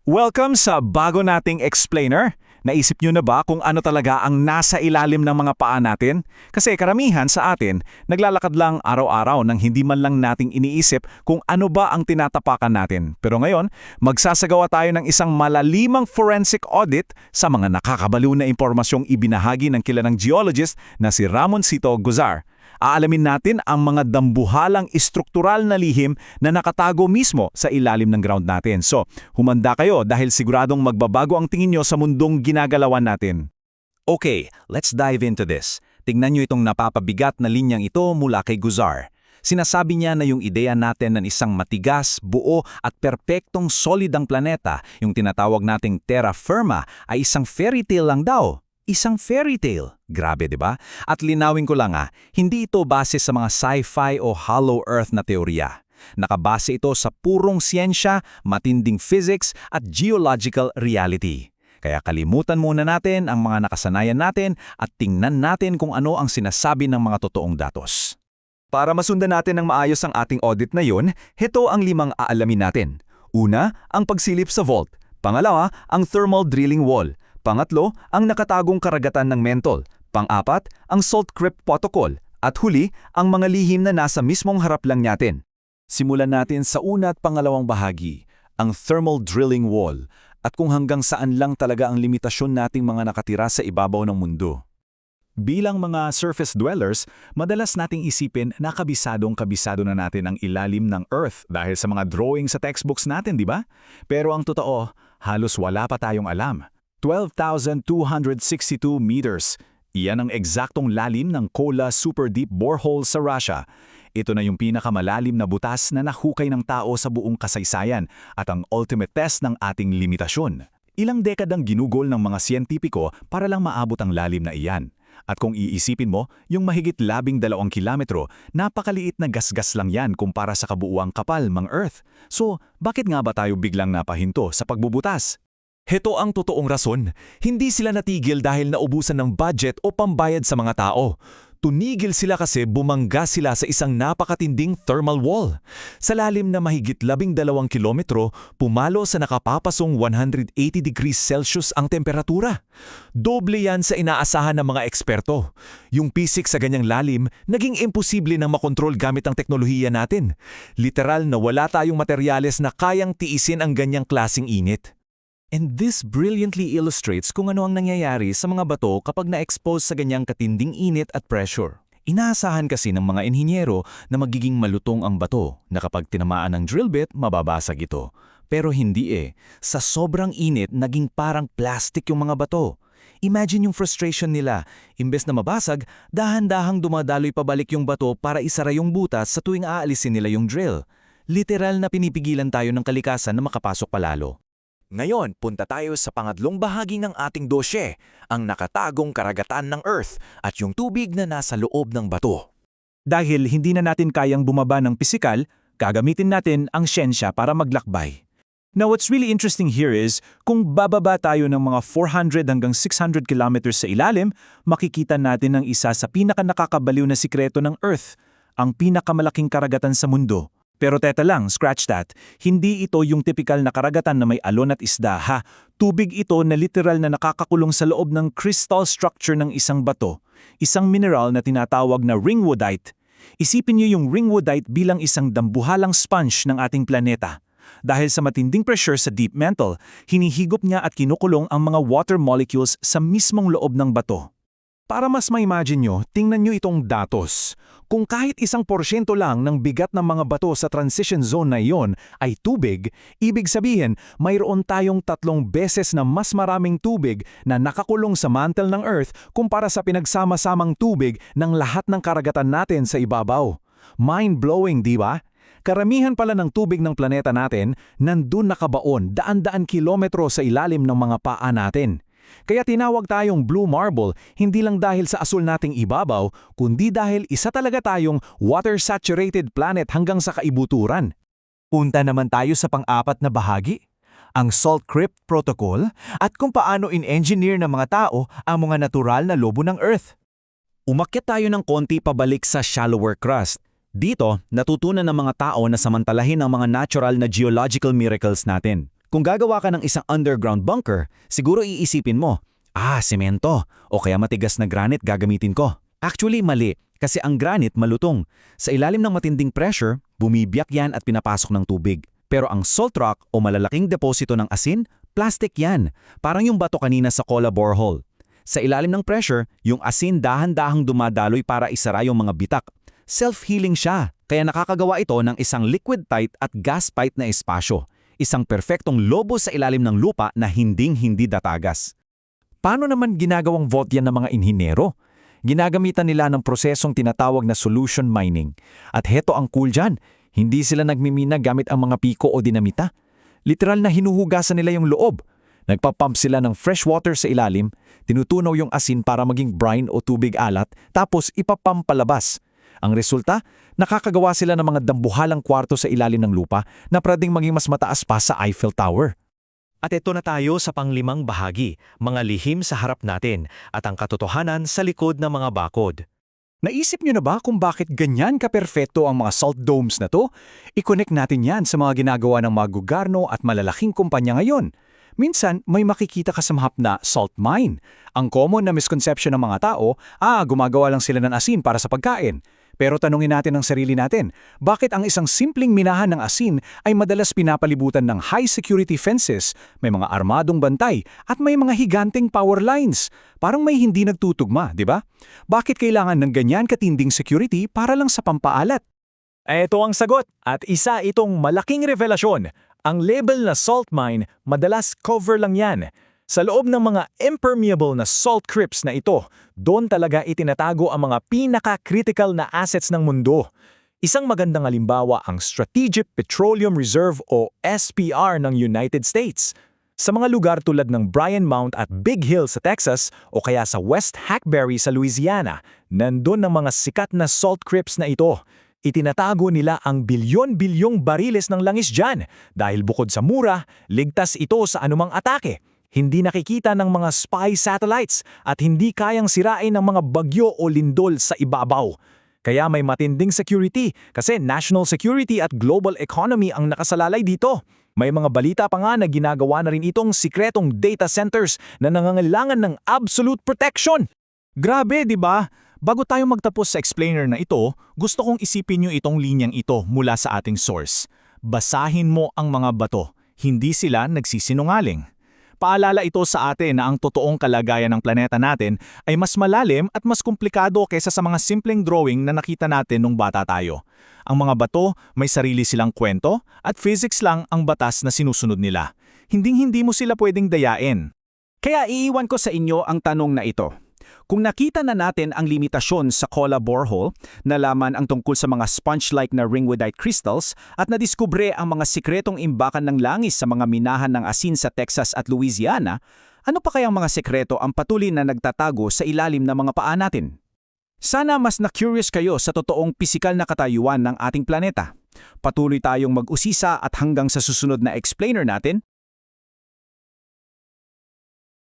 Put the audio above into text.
Welcome sa bago nating explainer. Naisip nyo na ba kung ano talaga ang nasa ilalim ng mga paa natin? Kasi karamihan sa atin, naglalakad lang araw-araw nang hindi man lang nating iniisip kung ano ba ang tinatapakan natin. Pero ngayon, magsasagawa tayo ng isang malalimang forensic audit sa mga nakakabaliw na impormasyong ibinahagi ng kilalang geologist na si Ramoncito Guzar. Aalamin natin ang mga dambuhalang istruktural na lihim na nakatago mismo sa ilalim ng ground natin. So, humanda kayo dahil siguradong magbabago ang tingin nyo sa mundong ginagalawan natin. Okay, let's dive into this. Tingnan nyo itong napapabigat na linyang ito mula kay Guzar. Sinasabi niya na yung ideya natin ng isang matigas, buo at perpektong solidang planeta, yung tinatawag nating terra firma, ay isang fairy tale lang daw. Isang fairy tale. Grabe, di ba? At linawin ko lang hindi ito base sa mga sci-fi o hollow earth na teorya. Nakabase ito sa purong siyensya, matinding physics at geological reality. Kaya kalimutan muna natin ang mga nakasanayan natin at tingnan natin kung ano ang sinasabi ng mga totoong datos. Para masundan natin ng maayos ang ating audit na yun, heto ang 5 aalamin natin. Una, ang pagsilip sa vault. Pangalawa, ang thermal drilling wall. Pangatlo, ang nakatagong karagatan ng mentol. Pang-apat, ang salt crypt protocol. At huli, ang mga lihim na nasa mismong harap lang natin. Simulan natin sa una at pangalawang bahagi, ang thermal drilling wall, at kung hanggang saan lang talaga ang limitasyon nating mga nakatira sa ibabaw ng mundo. Bilang mga surface dwellers, madalas nating isipin na kabisado na natin ang ilalim ng Earth dahil sa mga drawing sa textbooks natin, di ba? Pero ang totoo, halos wala pa tayong alam. 12,262 meters. Iyan ang eksaktong lalim ng Kola Super Deep Borehole sa Russia. Ito na yung pinakamalalim na butas na nahukay ng tao sa buong kasaysayan at ang ultimate test ng ating limitasyon. Ilang dekadang ginugol ng mga siyentipiko para lang maabot ang lalim na iyan. At kung iisipin mo, yung mahigit 12 kilometro, napakaliit na gasgas lang yan kumpara sa kabuuang kapal ng Earth. So, bakit nga ba tayo biglang napahinto sa pagbubutas? Heto ang totoong rason, hindi sila natigil dahil naubusan ng budget o pambayad sa mga tao. Tunigil sila kasi bumangga sila sa isang napakatinding thermal wall. Sa lalim na mahigit 12 kilometro, pumalo sa nakapapasong 180 degrees Celsius ang temperatura. Doble yan sa inaasahan ng mga eksperto. Yung physics sa ganyang lalim, naging imposible nang makontrol gamit ang teknolohiya natin. Literal na wala tayong materyales na kayang tiisin ang ganyang klasing init. And this brilliantly illustrates kung ano ang nangyayari sa mga bato kapag na-expose sa ganyang katinding init at pressure. Inaasahan kasi ng mga inhinyero na magiging malutong ang bato, na kapag tinamaan ng drill bit, mababasag ito. Pero hindi Sa sobrang init, naging parang plastic yung mga bato. Imagine yung frustration nila. Imbes na mabasag, dahan-dahang dumadaloy pabalik yung bato para isara yung butas sa tuwing aalisin nila yung drill. Literal na pinipigilan tayo ng kalikasan na makapasok palalo. Ngayon, punta tayo sa pangatlong bahagi ng ating dosye, ang nakatagong karagatan ng Earth at yung tubig na nasa loob ng bato. Dahil hindi na natin kayang bumaba ng pisikal, gagamitin natin ang siyensya para maglakbay. Now what's really interesting here is, kung bababa tayo ng mga 400 hanggang 600 kilometers sa ilalim, makikita natin ang isa sa pinaka-nakakabaliw na sikreto ng Earth, ang pinakamalaking karagatan sa mundo. Pero teta lang, scratch that. Hindi ito yung typical na karagatan na may alon at isda, ha? Tubig ito na literal na nakakakulong sa loob ng crystal structure ng isang bato. Isang mineral na tinatawag na ringwoodite. Isipin niyo yung ringwoodite bilang isang dambuhalang sponge ng ating planeta. Dahil sa matinding pressure sa deep mantle, hinihigop niya at kinukulong ang mga water molecules sa mismong loob ng bato. Para mas ma-imagine nyo, tingnan nyo itong datos. Kung kahit 1% lang ng bigat ng mga bato sa transition zone na iyon ay tubig, ibig sabihin mayroon tayong 3 beses na mas maraming tubig na nakakulong sa mantle ng Earth kumpara sa pinagsama-samang tubig ng lahat ng karagatan natin sa ibabaw. Mind-blowing, di ba? Karamihan pala ng tubig ng planeta natin nandun nakabaon daan-daan kilometro sa ilalim ng mga paa natin. Kaya tinawag tayong blue marble hindi lang dahil sa asul nating ibabaw, kundi dahil isa talaga tayong water-saturated planet hanggang sa kaibuturan. Punta naman tayo sa pang-apat na bahagi, ang Salt Crypt Protocol at kung paano in-engineer ng mga tao ang mga natural na lobo ng Earth. Umakyat tayo ng konti pabalik sa shallower crust. Dito, natutunan ng mga tao na samantalahin ang mga natural na geological miracles natin. Kung gagawa ka ng isang underground bunker, siguro iisipin mo, semento o kaya matigas na granite gagamitin ko. Actually, mali. Kasi ang granite malutong. Sa ilalim ng matinding pressure, bumibiyak yan at pinapasok ng tubig. Pero ang salt rock o malalaking deposito ng asin, plastic yan. Parang yung bato kanina sa Kola borehole. Sa ilalim ng pressure, yung asin dahan-dahang dumadaloy para isara yung mga bitak. Self-healing siya. Kaya nakakagawa ito ng isang liquid-tight at gas-tight na espasyo. Isang perfectong lobo sa ilalim ng lupa na hinding-hindi datagas. Paano naman ginagawang vault yan ng mga inhinero? Ginagamitan nila ng prosesong tinatawag na solution mining. At heto ang cool dyan, hindi sila nagmimina gamit ang mga piko o dinamita. Literal na hinuhugasan nila yung loob. Nagpapump sila ng fresh water sa ilalim, tinutunaw yung asin para maging brine o tubig alat, tapos ipapump palabas. Ang resulta, nakakagawa sila ng mga dambuhalang kwarto sa ilalim ng lupa na pwedeng maging mas mataas pa sa Eiffel Tower. At ito na tayo sa panglimang bahagi, mga lihim sa harap natin at ang katotohanan sa likod ng mga bakod. Naisip nyo na ba kung bakit ganyan kaperfecto ang mga salt domes na to? I-connect natin yan sa mga ginagawa ng mga gobyerno at malalaking kumpanya ngayon. Minsan, may makikita ka sa map na salt mine. Ang common na misconception ng mga tao, gumagawa lang sila ng asin para sa pagkain. Pero tanungin natin ang sarili natin, bakit ang isang simpleng minahan ng asin ay madalas pinapalibutan ng high security fences, may mga armadong bantay, at may mga higanteng power lines? Parang may hindi nagtutugma, di ba? Bakit kailangan ng ganyan katinding security para lang sa pampaalat? Ito ang sagot, at isa itong malaking revelasyon. Ang label na salt mine, madalas cover lang yan. Sa loob ng mga impermeable na salt crypts na ito, doon talaga itinatago ang mga pinaka-critical na assets ng mundo. Isang magandang halimbawa ang Strategic Petroleum Reserve o SPR ng United States. Sa mga lugar tulad ng Bryan Mount at Big Hill sa Texas o kaya sa West Hackberry sa Louisiana, nandun ang mga sikat na salt crypts na ito. Itinatago nila ang bilyon-bilyong bariles ng langis dyan dahil bukod sa mura, ligtas ito sa anumang atake. Hindi nakikita ng mga spy satellites at hindi kayang sirain ng mga bagyo o lindol sa ibabaw. Kaya may matinding security kasi national security at global economy ang nakasalalay dito. May mga balita pa nga na ginagawa na rin itong sikretong data centers na nangangailangan ng absolute protection. Grabe, di ba? Bago tayo magtapos sa explainer na ito, gusto kong isipin nyo itong linyang ito mula sa ating source. Basahin mo ang mga bato, hindi sila nagsisinungaling. Paalala ito sa atin na ang totoong kalagayan ng planeta natin ay mas malalim at mas komplikado kaysa sa mga simpleng drawing na nakita natin nung bata tayo. Ang mga bato may sarili silang kwento at physics lang ang batas na sinusunod nila. Hinding-hindi mo sila pwedeng dayain. Kaya iiwan ko sa inyo ang tanong na ito. Kung nakita na natin ang limitasyon sa Kola borehole, nalaman ang tungkol sa mga sponge-like na ringwoodite crystals at nadiskubre ang mga sikretong imbakan ng langis sa mga minahan ng asin sa Texas at Louisiana, ano pa kayang mga sekreto ang patuloy na nagtatago sa ilalim ng mga paa natin? Sana mas na-curious kayo sa totoong pisikal na katayuan ng ating planeta. Patuloy tayong mag-usisa at hanggang sa susunod na explainer natin,